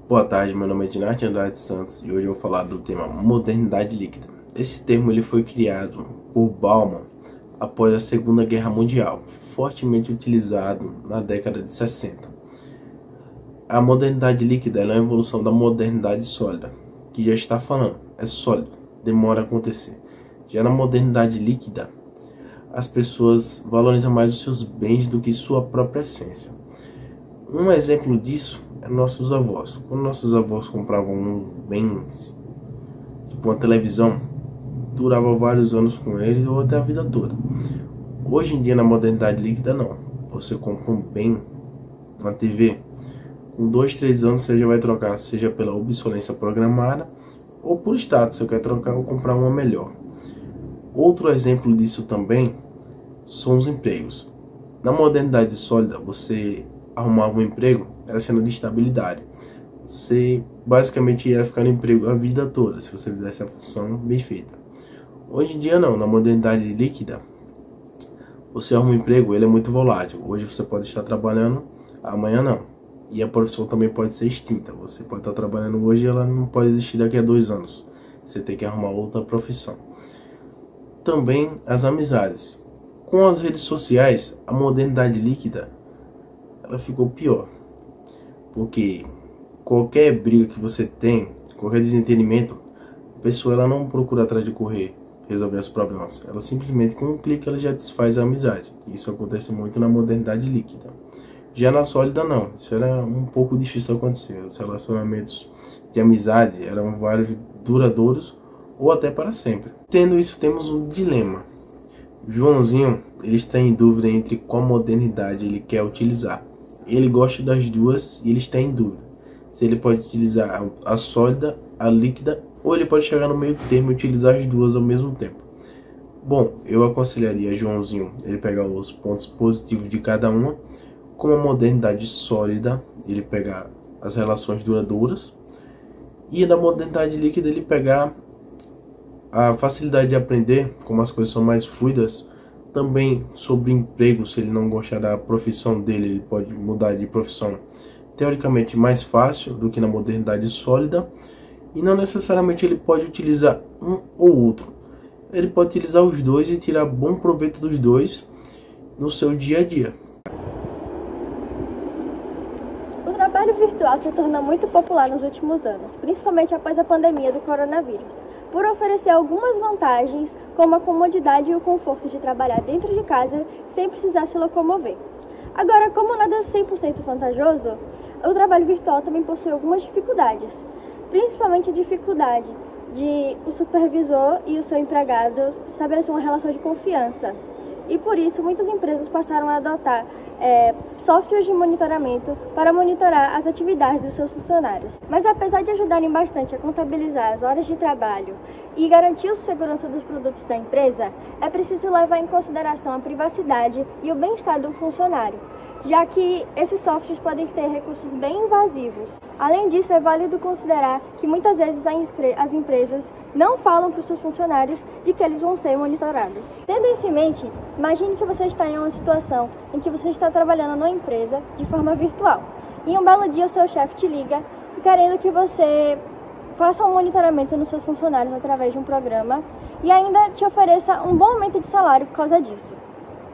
Boa tarde, meu nome é Dinarte Andrade Santos e hoje eu vou falar do tema modernidade líquida. Esse termo ele foi criado por Bauman após a Segunda Guerra Mundial, fortemente utilizado na década de 60. A modernidade líquida é uma evolução da modernidade sólida, que já está falando, é sólido, demora a acontecer. Já na modernidade líquida, as pessoas valorizam mais os seus bens do que sua própria essência. Um exemplo disso é nossos avós. Quando nossos avós compravam bens, tipo uma televisão, durava vários anos com eles ou até a vida toda. Hoje em dia, na modernidade líquida, não. Você compra um bem, uma TV, com 2, 3 anos você já vai trocar, seja pela obsolescência programada ou por status, você quer trocar ou comprar uma melhor. Outro exemplo disso também são os empregos. Na modernidade sólida, você arrumava um emprego, era sinal de estabilidade. Você basicamente ia ficar no emprego a vida toda, se você fizesse a função bem feita. Hoje em dia não, na modernidade líquida, você arruma um emprego, ele é muito volátil. Hoje você pode estar trabalhando, amanhã não. E a profissão também pode ser extinta. Você pode estar trabalhando hoje e ela não pode existir daqui a 2 anos. Você tem que arrumar outra profissão. Também as amizades. Com as redes sociais, a modernidade líquida ela ficou pior, porque qualquer briga que você tem, qualquer desentendimento, a pessoa ela não procura atrás de correr, resolver os problemas, ela simplesmente com um clique ela já desfaz a amizade. Isso acontece muito na modernidade líquida. Já na sólida não, isso era um pouco difícil de acontecer. Os relacionamentos de amizade eram vários duradouros ou até para sempre. Tendo isso, temos um dilema. Joãozinho, ele está em dúvida entre qual modernidade ele quer utilizar. Ele gosta das duas e ele está em dúvida se ele pode utilizar a sólida, a líquida, ou ele pode chegar no meio termo e utilizar as duas ao mesmo tempo. Bom, eu aconselharia Joãozinho ele pegar os pontos positivos de cada uma, como a modernidade sólida, ele pegar as relações duradouras, e na modernidade líquida ele pegar a facilidade de aprender, como as coisas são mais fluidas. Também sobre emprego, se ele não gostar da profissão dele, ele pode mudar de profissão teoricamente mais fácil do que na modernidade sólida. E não necessariamente ele pode utilizar um ou outro. Ele pode utilizar os dois e tirar bom proveito dos dois no seu dia a dia. O trabalho virtual se tornou muito popular nos últimos anos, principalmente após a pandemia do coronavírus, por oferecer algumas vantagens, como a comodidade e o conforto de trabalhar dentro de casa sem precisar se locomover. Agora, como nada é 100% vantajoso, o trabalho virtual também possui algumas dificuldades, principalmente a dificuldade de o supervisor e o seu empregado estabelecer uma relação de confiança. E por isso, muitas empresas passaram a adotar softwares de monitoramento para monitorar as atividades dos seus funcionários. Mas apesar de ajudarem bastante a contabilizar as horas de trabalho e garantir a segurança dos produtos da empresa, é preciso levar em consideração a privacidade e o bem-estar do funcionário, já que esses softwares podem ter recursos bem invasivos. Além disso, é válido considerar que muitas vezes as empresas não falam para os seus funcionários de que eles vão ser monitorados. Tendo isso em mente, imagine que você está em uma situação em que você está trabalhando numa empresa de forma virtual. E um belo dia o seu chefe te liga querendo que você faça um monitoramento nos seus funcionários através de um programa e ainda te ofereça um bom aumento de salário por causa disso.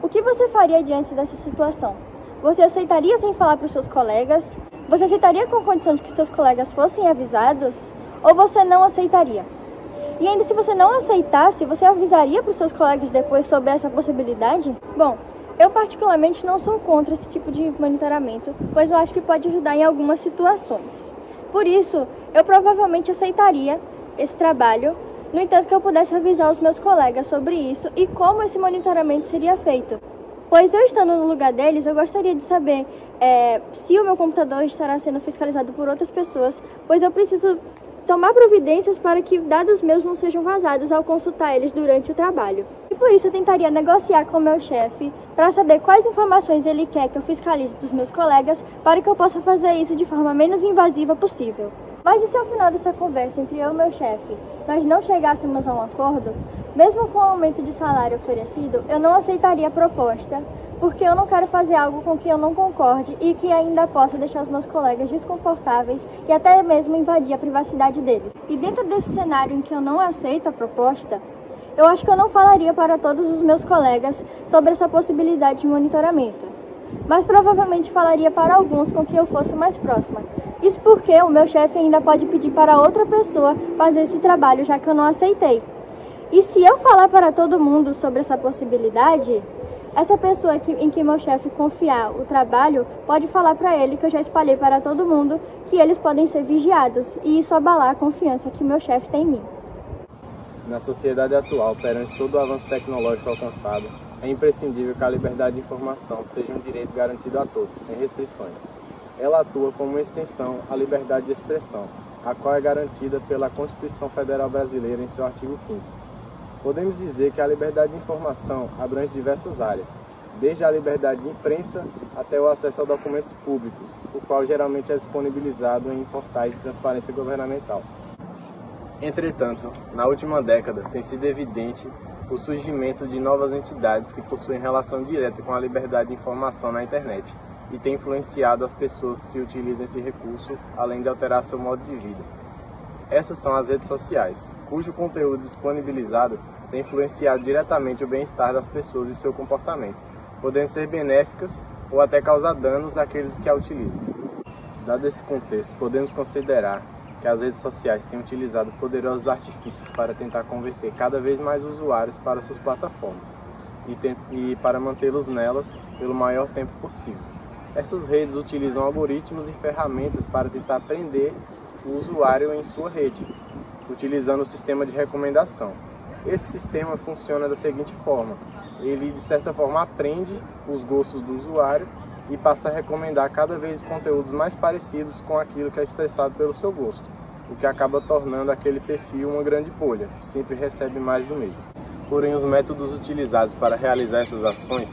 O que você faria diante dessa situação? Você aceitaria sem falar para os seus colegas? Você aceitaria com a condição de que seus colegas fossem avisados? Ou você não aceitaria? E ainda se você não aceitasse, você avisaria para os seus colegas depois sobre essa possibilidade? Bom, eu particularmente não sou contra esse tipo de monitoramento, pois eu acho que pode ajudar em algumas situações. Por isso, eu provavelmente aceitaria esse trabalho, no entanto que eu pudesse avisar os meus colegas sobre isso e como esse monitoramento seria feito. Pois eu estando no lugar deles, eu gostaria de saber se o meu computador estará sendo fiscalizado por outras pessoas, pois eu preciso tomar providências para que dados meus não sejam vazados ao consultar eles durante o trabalho. E por isso eu tentaria negociar com o meu chefe para saber quais informações ele quer que eu fiscalize dos meus colegas para que eu possa fazer isso de forma menos invasiva possível. Mas e se ao final dessa conversa entre eu e meu chefe, nós não chegássemos a um acordo, mesmo com o aumento de salário oferecido, eu não aceitaria a proposta, porque eu não quero fazer algo com que eu não concorde e que ainda possa deixar os meus colegas desconfortáveis e até mesmo invadir a privacidade deles. E dentro desse cenário em que eu não aceito a proposta, eu acho que eu não falaria para todos os meus colegas sobre essa possibilidade de monitoramento, mas provavelmente falaria para alguns com quem eu fosse mais próxima. Isso porque o meu chefe ainda pode pedir para outra pessoa fazer esse trabalho, já que eu não aceitei. E se eu falar para todo mundo sobre essa possibilidade, essa pessoa em que meu chefe confiar o trabalho pode falar para ele que eu já espalhei para todo mundo que eles podem ser vigiados, e isso abalar a confiança que meu chefe tem em mim. Na sociedade atual, perante todo o avanço tecnológico alcançado, é imprescindível que a liberdade de informação seja um direito garantido a todos, sem restrições. Ela atua como uma extensão à liberdade de expressão, a qual é garantida pela Constituição Federal Brasileira em seu artigo 5º. Podemos dizer que a liberdade de informação abrange diversas áreas, desde a liberdade de imprensa até o acesso a documentos públicos, o qual geralmente é disponibilizado em portais de transparência governamental. Entretanto, na última década tem sido evidente o surgimento de novas entidades que possuem relação direta com a liberdade de informação na internet e tem influenciado as pessoas que utilizam esse recurso, além de alterar seu modo de vida. Essas são as redes sociais, cujo conteúdo disponibilizado tem influenciado diretamente o bem-estar das pessoas e seu comportamento, podendo ser benéficas ou até causar danos àqueles que a utilizam. Dado esse contexto, podemos considerar que as redes sociais têm utilizado poderosos artifícios para tentar converter cada vez mais usuários para suas plataformas e para mantê-los nelas pelo maior tempo possível. Essas redes utilizam algoritmos e ferramentas para tentar prender o usuário em sua rede, utilizando o sistema de recomendação. Esse sistema funciona da seguinte forma: ele de certa forma aprende os gostos do usuário e passa a recomendar cada vez conteúdos mais parecidos com aquilo que é expressado pelo seu gosto, o que acaba tornando aquele perfil uma grande bolha, que sempre recebe mais do mesmo. Porém, os métodos utilizados para realizar essas ações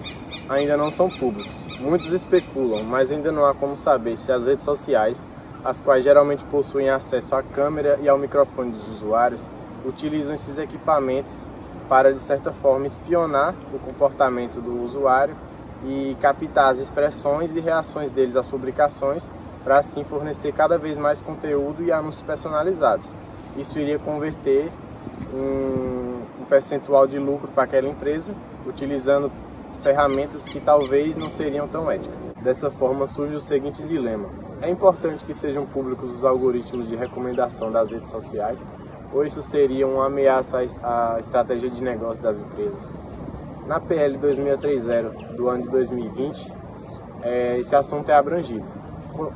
ainda não são públicos. Muitos especulam, mas ainda não há como saber se as redes sociais, as quais geralmente possuem acesso à câmera e ao microfone dos usuários, utilizam esses equipamentos para, de certa forma, espionar o comportamento do usuário e captar as expressões e reações deles às publicações, para assim fornecer cada vez mais conteúdo e anúncios personalizados. Isso iria converter um percentual de lucro para aquela empresa, utilizando ferramentas que talvez não seriam tão éticas. Dessa forma surge o seguinte dilema: é importante que sejam públicos os algoritmos de recomendação das redes sociais, ou isso seria uma ameaça à estratégia de negócio das empresas? Na PL 2630 do ano de 2020, esse assunto é abrangido.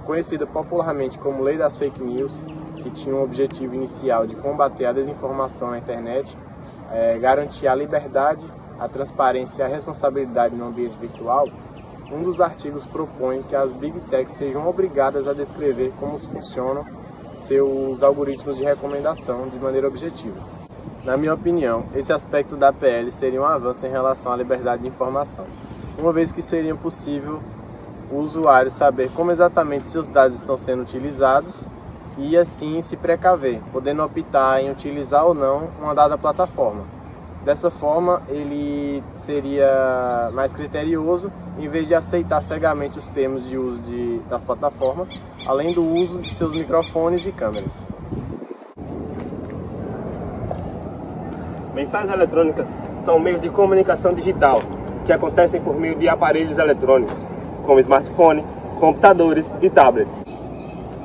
Conhecida popularmente como Lei das Fake News, que tinha um objetivo inicial de combater a desinformação na internet, garantir a liberdade, a transparência e a responsabilidade no ambiente virtual, um dos artigos propõe que as Big Techs sejam obrigadas a descrever como funcionam seus algoritmos de recomendação de maneira objetiva. Na minha opinião, esse aspecto da PL seria um avanço em relação à liberdade de informação, uma vez que seria possível o usuário saber como exatamente seus dados estão sendo utilizados e assim se precaver, podendo optar em utilizar ou não uma dada plataforma. Dessa forma, ele seria mais criterioso, em vez de aceitar cegamente os termos de uso das plataformas, além do uso de seus microfones e câmeras. Mensagens eletrônicas são meios de comunicação digital que acontecem por meio de aparelhos eletrônicos, como smartphone, computadores e tablets.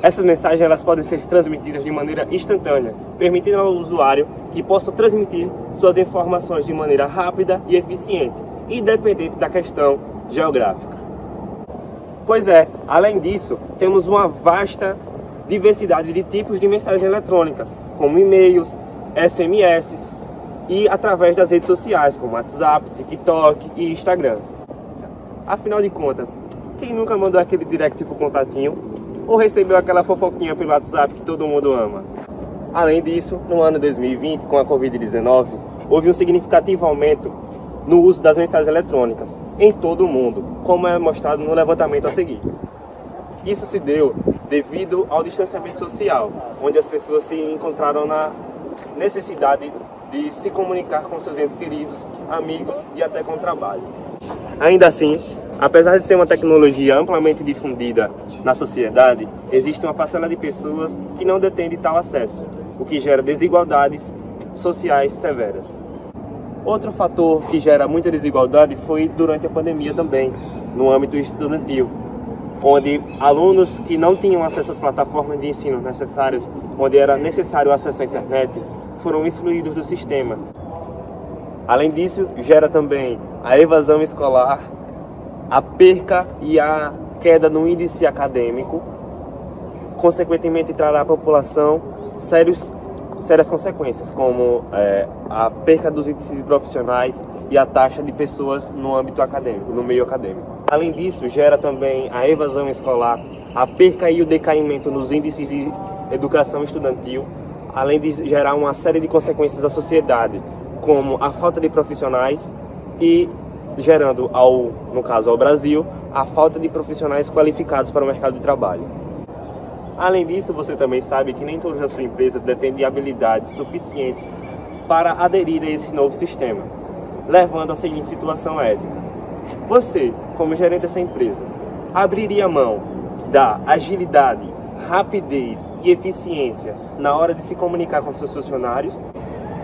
Essas mensagens elas podem ser transmitidas de maneira instantânea, permitindo ao usuário que possa transmitir suas informações de maneira rápida e eficiente, independente da questão geográfica. Pois é, além disso, temos uma vasta diversidade de tipos de mensagens eletrônicas, como e-mails, SMS e através das redes sociais, como WhatsApp, TikTok e Instagram. Afinal de contas, quem nunca mandou aquele direct pro contatinho ou recebeu aquela fofoquinha pelo WhatsApp que todo mundo ama? Além disso, no ano 2020, com a Covid-19, houve um significativo aumento no uso das mensagens eletrônicas em todo o mundo, como é mostrado no levantamento a seguir. Isso se deu devido ao distanciamento social, onde as pessoas se encontraram na necessidade de se comunicar com seus entes queridos, amigos e até com o trabalho. Ainda assim, apesar de ser uma tecnologia amplamente difundida na sociedade, existe uma parcela de pessoas que não detém de tal acesso, o que gera desigualdades sociais severas. Outro fator que gera muita desigualdade foi durante a pandemia também, no âmbito estudantil, onde alunos que não tinham acesso às plataformas de ensino necessárias, onde era necessário o acesso à internet, foram excluídos do sistema. Além disso, gera também a evasão escolar, a perca e a queda no índice acadêmico, consequentemente trará à população sérias consequências, como a perca dos índices profissionais e a taxa de pessoas no âmbito acadêmico, no meio acadêmico. Além disso, gera também a evasão escolar, a perca e o decaimento nos índices de educação estudantil, além de gerar uma série de consequências à sociedade, como a falta de profissionais e gerando, no caso ao Brasil, a falta de profissionais qualificados para o mercado de trabalho. Além disso, você também sabe que nem todos na sua empresa detêm de habilidades suficientes para aderir a esse novo sistema, levando à seguinte situação ética. Você, como gerente dessa empresa, abriria mão da agilidade, rapidez e eficiência na hora de se comunicar com seus funcionários,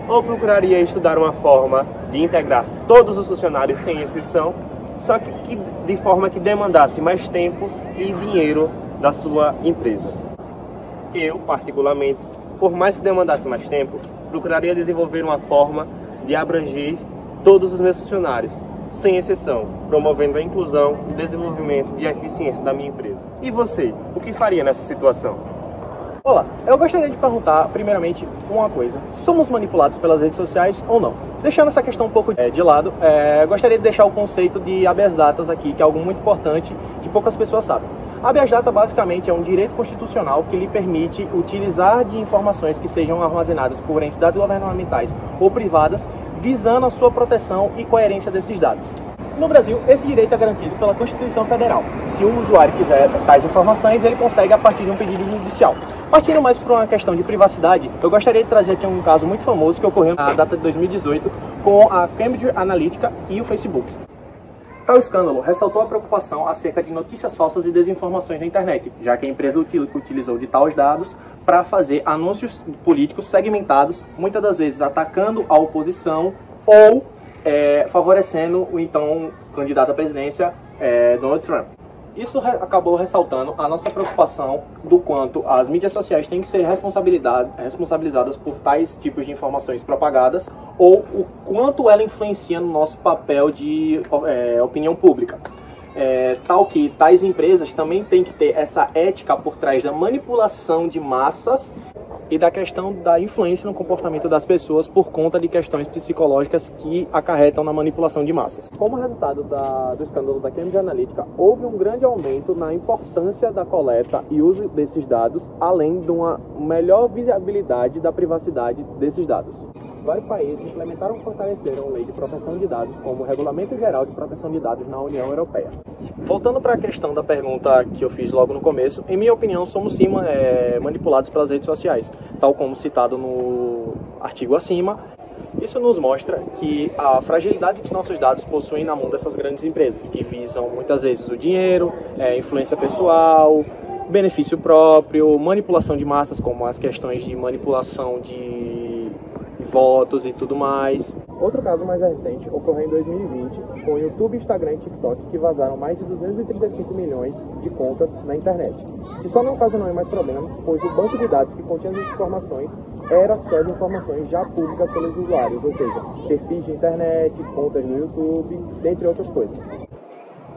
ou procuraria estudar uma forma de integrar todos os funcionários sem exceção, só que de forma que demandasse mais tempo e dinheiro da sua empresa? Eu, particularmente, por mais que demandasse mais tempo, procuraria desenvolver uma forma de abranger todos os meus funcionários, sem exceção, promovendo a inclusão, o desenvolvimento e a eficiência da minha empresa. E você, o que faria nessa situação? Olá, eu gostaria de perguntar, primeiramente, uma coisa. Somos manipulados pelas redes sociais ou não? Deixando essa questão um pouco de lado, gostaria de deixar o conceito de habeas data aqui, que é algo muito importante, que poucas pessoas sabem. Habeas data, basicamente, é um direito constitucional que lhe permite utilizar de informações que sejam armazenadas por entidades governamentais ou privadas, visando a sua proteção e coerência desses dados. No Brasil, esse direito é garantido pela Constituição Federal. Se o usuário quiser tais informações, ele consegue a partir de um pedido judicial. Partindo mais por uma questão de privacidade, eu gostaria de trazer aqui um caso muito famoso que ocorreu na data de 2018 com a Cambridge Analytica e o Facebook. Tal escândalo ressaltou a preocupação acerca de notícias falsas e desinformações na internet, já que a empresa utilizou de tais dados para fazer anúncios políticos segmentados, muitas das vezes atacando a oposição ou favorecendo o então candidato à presidência, Donald Trump. Isso acabou ressaltando a nossa preocupação do quanto as mídias sociais têm que ser responsabilizadas por tais tipos de informações propagadas ou o quanto ela influencia no nosso papel de opinião pública. Tal que tais empresas também têm que ter essa ética por trás da manipulação de massas e da questão da influência no comportamento das pessoas por conta de questões psicológicas que acarretam na manipulação de massas. Como resultado do escândalo da Cambridge Analytica, houve um grande aumento na importância da coleta e uso desses dados, além de uma melhor visibilidade da privacidade desses dados. Vários países implementaram e fortaleceram a lei de proteção de dados como o Regulamento Geral de Proteção de Dados na União Europeia. Voltando para a questão da pergunta que eu fiz logo no começo, em minha opinião, somos sim manipulados pelas redes sociais, tal como citado no artigo acima. Isso nos mostra que a fragilidade que nossos dados possuem na mão dessas grandes empresas, que visam muitas vezes o dinheiro, influência pessoal, benefício próprio, manipulação de massas, como as questões de manipulação de votos e tudo mais. Outro caso mais recente ocorreu em 2020 com o YouTube, Instagram e TikTok, que vazaram mais de 235 milhões de contas na internet. Que só não ocasionou mais problemas, pois o banco de dados que continha as informações era só de informações já públicas pelos usuários, ou seja, perfis de internet, contas no YouTube, dentre outras coisas.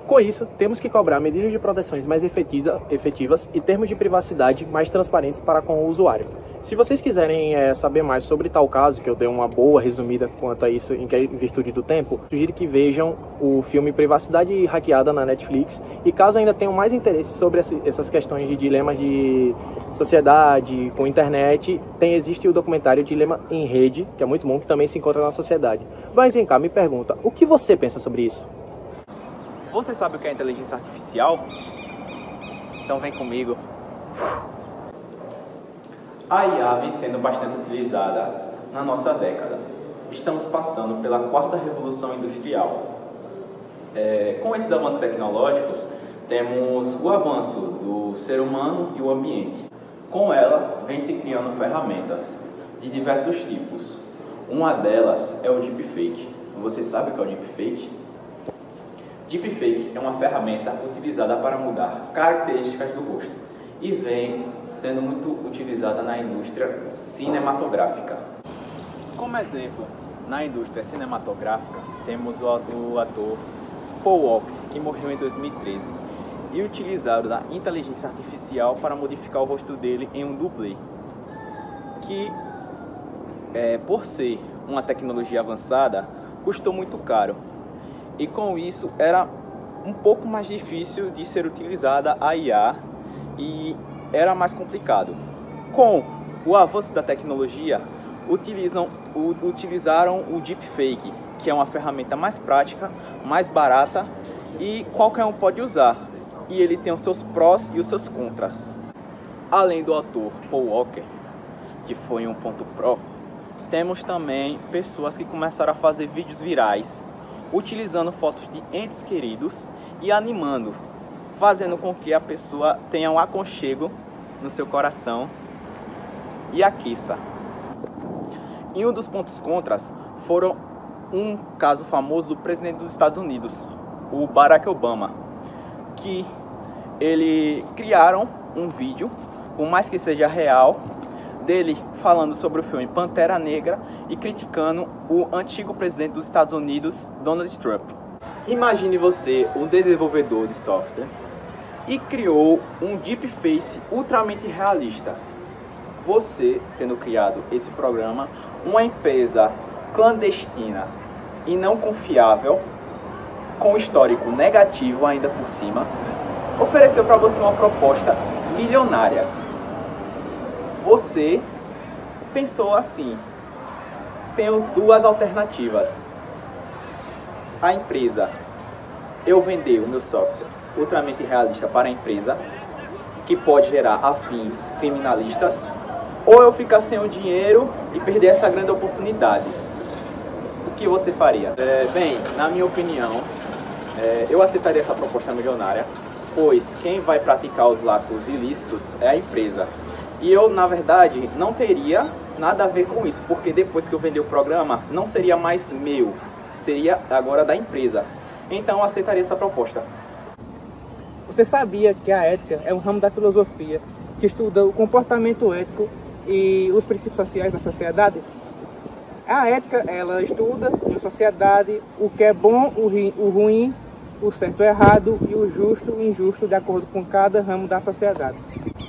Com isso, temos que cobrar medidas de proteções mais efetivas e termos de privacidade mais transparentes para com o usuário. Se vocês quiserem saber mais sobre tal caso, que eu dei uma boa resumida quanto a isso em virtude do tempo, sugiro que vejam o filme Privacidade Hackeada na Netflix. E caso ainda tenham mais interesse sobre essas questões de dilemas de sociedade com internet, existe o documentário Dilema em Rede, que é muito bom, que também se encontra na sociedade. Mas vem cá, me pergunta, o que você pensa sobre isso? Você sabe o que é inteligência artificial? Então vem comigo. A IA vem sendo bastante utilizada na nossa década. estamos passando pela quarta revolução industrial. Com esses avanços tecnológicos, temos o avanço do ser humano e o ambiente. Com ela, vem se criando ferramentas de diversos tipos. Uma delas é o deepfake. Você sabe o que é o deepfake? Deepfake é uma ferramenta utilizada para mudar características do rosto e vem sendo muito utilizada na indústria cinematográfica. Como exemplo, na indústria cinematográfica, temos o ator Paul Walker, que morreu em 2013, e utilizaram da inteligência artificial para modificar o rosto dele em um dublê, que, por ser uma tecnologia avançada, custou muito caro, e com isso era um pouco mais difícil de ser utilizada a IA e era mais complicado. Com o avanço da tecnologia, utilizaram o deepfake, que é uma ferramenta mais prática, mais barata e qualquer um pode usar. E ele tem os seus prós e os seus contras. Além do ator Paul Walker, que foi um ponto pró, temos também pessoas que começaram a fazer vídeos virais, utilizando fotos de entes queridos e animando, fazendo com que a pessoa tenha um aconchego no seu coração e aqueça. E um dos pontos contras foram um caso famoso do presidente dos Estados Unidos, o Barack Obama, que ele criaram um vídeo, por mais que seja real, dele falando sobre o filme Pantera Negra e criticando o antigo presidente dos Estados Unidos, Donald Trump. Imagine você, um desenvolvedor de software, e criou um deepfake ultramente realista. Você, tendo criado esse programa, uma empresa clandestina e não confiável, com histórico negativo ainda por cima, ofereceu para você uma proposta milionária. Você pensou assim: tenho duas alternativas. A empresa, eu vender o meu software ultramente realista para a empresa, que pode gerar afins criminalistas, ou eu ficar sem o dinheiro e perder essa grande oportunidade. O que você faria? Bem, na minha opinião, eu aceitaria essa proposta milionária, pois quem vai praticar os atos ilícitos é a empresa. E eu, na verdade, não teria nada a ver com isso, porque depois que eu vender o programa, não seria mais meu, seria agora da empresa. Então eu aceitaria essa proposta. Você sabia que a ética é um ramo da filosofia que estuda o comportamento ético e os princípios sociais da sociedade? A ética, ela estuda na sociedade o que é bom, o ruim, o certo e o errado e o justo e o injusto, de acordo com cada ramo da sociedade.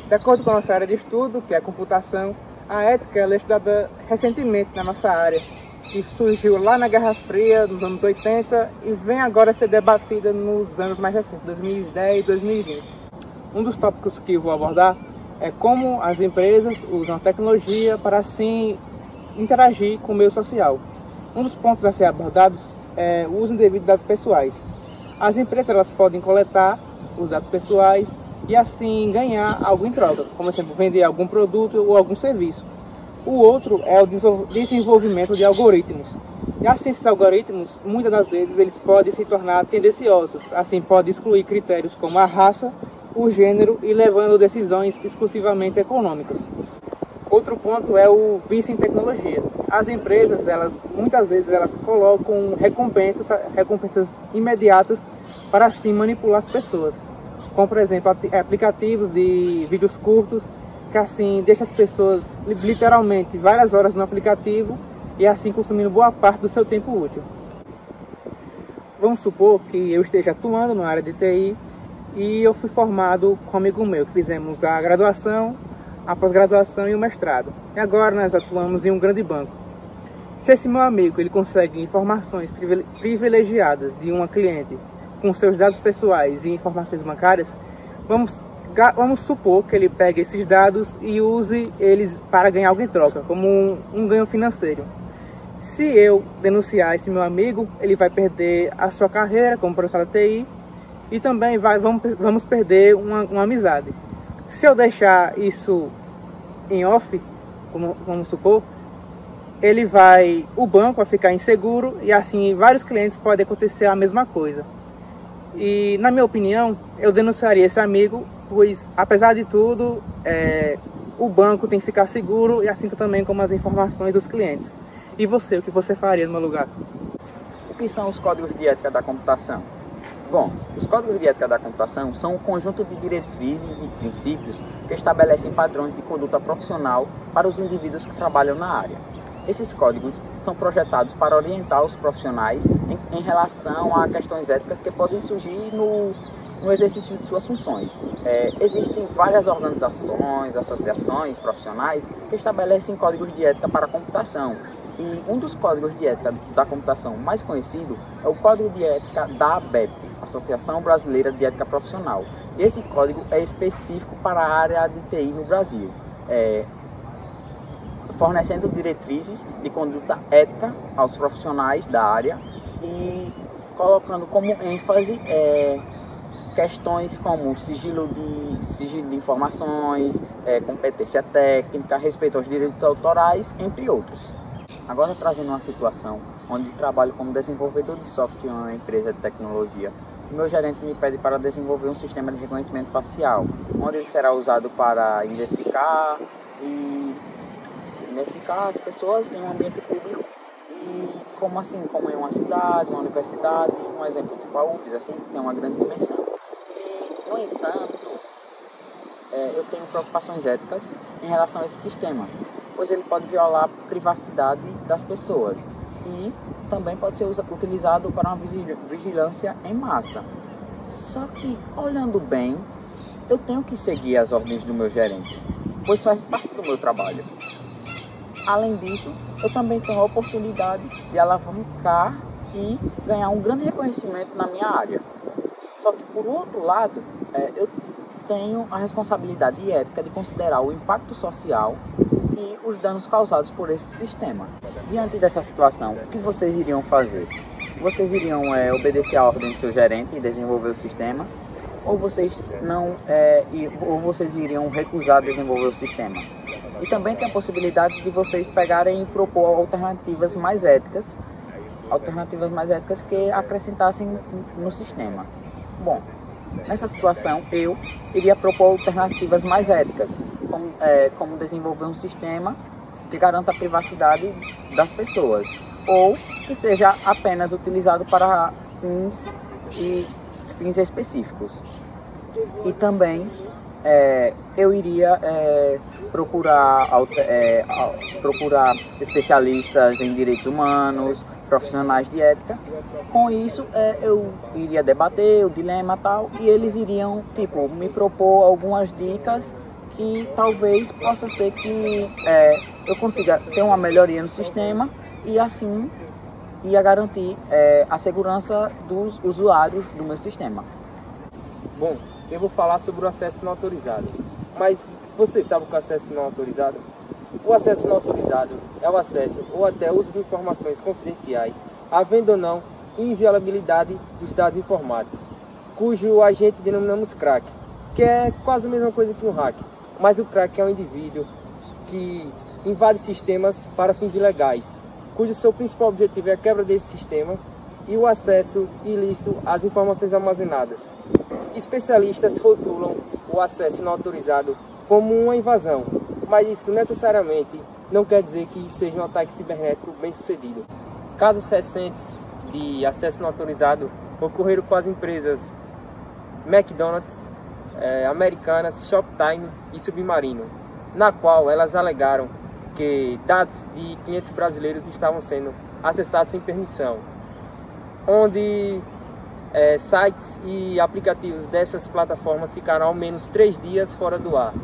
De acordo com a nossa área de estudo, que é a computação, a ética ela é estudada recentemente na nossa área, que surgiu lá na Guerra Fria, nos anos 80, e vem agora a ser debatida nos anos mais recentes, 2010 e 2020. Um dos tópicos que eu vou abordar é como as empresas usam a tecnologia para, assim, interagir com o meio social. Um dos pontos a ser abordados é o uso indevido de dados pessoais. As empresas elas podem coletar os dados pessoais e assim ganhar algo em troca, como, por exemplo, vender algum produto ou algum serviço. O outro é o desenvolvimento de algoritmos. E assim, esses algoritmos, muitas das vezes, eles podem se tornar tendenciosos. Assim, pode excluir critérios como a raça, o gênero e levando decisões exclusivamente econômicas. Outro ponto é o vício em tecnologia. As empresas, muitas vezes, elas colocam recompensas imediatas para assim manipular as pessoas. Como, por exemplo, aplicativos de vídeos curtos, que assim deixa as pessoas literalmente várias horas no aplicativo e assim consumindo boa parte do seu tempo útil. Vamos supor que eu esteja atuando na área de TI e eu fui formado com um amigo meu, que fizemos a graduação, a pós-graduação e o mestrado. E agora nós atuamos em um grande banco. Se esse meu amigo ele consegue informações privilegiadas de uma cliente com seus dados pessoais e informações bancárias, vamos supor que ele pegue esses dados e use eles para ganhar algo em troca, como um ganho financeiro. Se eu denunciar esse meu amigo, ele vai perder a sua carreira como profissional de TI e também vamos perder uma amizade. Se eu deixar isso em off, vamos supor, o banco vai ficar inseguro e assim vários clientes podem acontecer a mesma coisa. E na minha opinião, eu denunciaria esse amigo, pois apesar de tudo, o banco tem que ficar seguro e assim também como as informações dos clientes. E você, o que você faria no meu lugar? O que são os códigos de ética da computação? Bom, os códigos de ética da computação são um conjunto de diretrizes e princípios que estabelecem padrões de conduta profissional para os indivíduos que trabalham na área. Esses códigos são projetados para orientar os profissionais em relação a questões éticas que podem surgir no exercício de suas funções. Existem várias organizações, associações profissionais que estabelecem códigos de ética para a computação. E um dos códigos de ética da computação mais conhecido é o Código de Ética da ABEP, Associação Brasileira de Ética Profissional. E esse código é específico para a área de TI no Brasil, fornecendo diretrizes de conduta ética aos profissionais da área e colocando como ênfase questões como sigilo de informações, competência técnica, respeito aos direitos autorais, entre outros. Agora trazendo uma situação onde trabalho como desenvolvedor de software em uma empresa de tecnologia. O meu gerente me pede para desenvolver um sistema de reconhecimento facial, onde ele será usado para identificar as pessoas em um ambiente público, e como em uma cidade, uma universidade, um exemplo tipo a UFES, assim, que tem uma grande dimensão. E, no entanto, eu tenho preocupações éticas em relação a esse sistema, pois ele pode violar a privacidade das pessoas e também pode ser utilizado para uma vigilância em massa. Só que, olhando bem, eu tenho que seguir as ordens do meu gerente, pois faz parte do meu trabalho. Além disso, eu também tenho a oportunidade de alavancar e ganhar um grande reconhecimento na minha área. Só que, por outro lado, eu tenho a responsabilidade ética de considerar o impacto social e os danos causados por esse sistema. Diante dessa situação, o que vocês iriam fazer? Vocês iriam obedecer a ordem do seu gerente e desenvolver o sistema? Ou vocês iriam recusar desenvolver o sistema? E também tem a possibilidade de vocês pegarem e propor alternativas mais éticas que acrescentassem no sistema. Bom, nessa situação eu iria propor alternativas mais éticas, como desenvolver um sistema que garanta a privacidade das pessoas, ou que seja apenas utilizado para fins específicos. E também eu iria procurar especialistas em direitos humanos, profissionais de ética. Com isso, eu iria debater o dilema e tal, e eles iriam me propor algumas dicas que talvez possa ser que eu consiga ter uma melhoria no sistema e assim ia garantir a segurança dos usuários do meu sistema. Bom, eu vou falar sobre o acesso não autorizado. Mas você sabe o que é acesso não autorizado? O acesso não autorizado é o acesso ou até uso de informações confidenciais, havendo ou não inviolabilidade dos dados informáticos, cujo agente denominamos crack, que é quase a mesma coisa que um hack. Mas o crack é um indivíduo que invade sistemas para fins ilegais, cujo seu principal objetivo é a quebra desse sistema e o acesso ilícito às informações armazenadas. Especialistas rotulam o acesso não autorizado como uma invasão, mas isso necessariamente não quer dizer que seja um ataque cibernético bem sucedido. Casos recentes de acesso não autorizado ocorreram com as empresas McDonald's, Americanas, Shoptime e Submarino, na qual elas alegaram que dados de clientes brasileiros estavam sendo acessados sem permissão, onde sites e aplicativos dessas plataformas ficaram ao menos 3 dias fora do ar.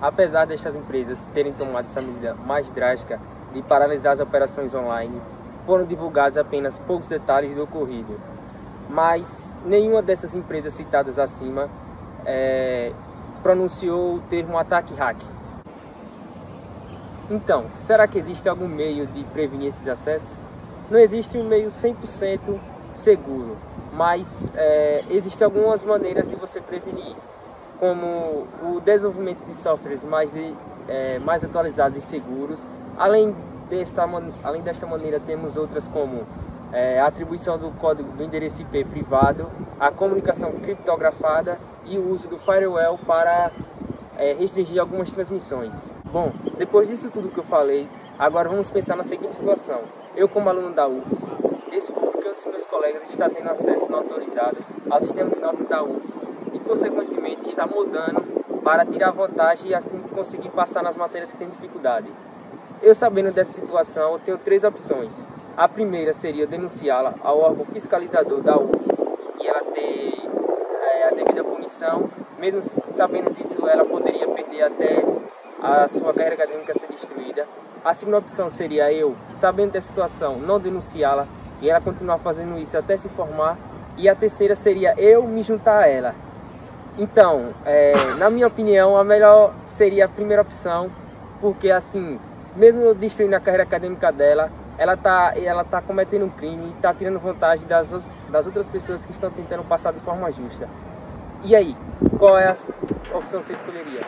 Apesar destas empresas terem tomado essa medida mais drástica de paralisar as operações online, foram divulgados apenas poucos detalhes do ocorrido. Mas nenhuma dessas empresas citadas acima pronunciou o termo ataque hack. Então, será que existe algum meio de prevenir esses acessos? Não existe um meio 100% seguro, mas existem algumas maneiras de você prevenir, como o desenvolvimento de softwares mais atualizados e seguros, além Além desta maneira, temos outras como a atribuição do código do endereço IP privado, a comunicação criptografada e o uso do firewall para restringir algumas transmissões. Bom, depois disso tudo que eu falei, agora vamos pensar na seguinte situação. Eu, como aluno da UFES, descubro que um dos meus colegas está tendo acesso não autorizado ao sistema de nota da UFES e, consequentemente, está mudando para tirar vantagem e assim conseguir passar nas matérias que tem dificuldade. Eu, sabendo dessa situação, eu tenho 3 opções. A primeira seria denunciá-la ao órgão fiscalizador da UFES e ela ter a devida punição. Mesmo sabendo disso, ela poderia perder até a sua carreira acadêmica ser destruída. A segunda opção seria eu, sabendo da situação, não denunciá-la e ela continuar fazendo isso até se formar. E a terceira seria eu me juntar a ela. Então, na minha opinião, a melhor seria a primeira opção, porque assim, mesmo destruindo a carreira acadêmica dela, ela tá cometendo um crime e está tirando vantagem das outras pessoas que estão tentando passar de forma justa. E aí, qual é a opção que você escolheria?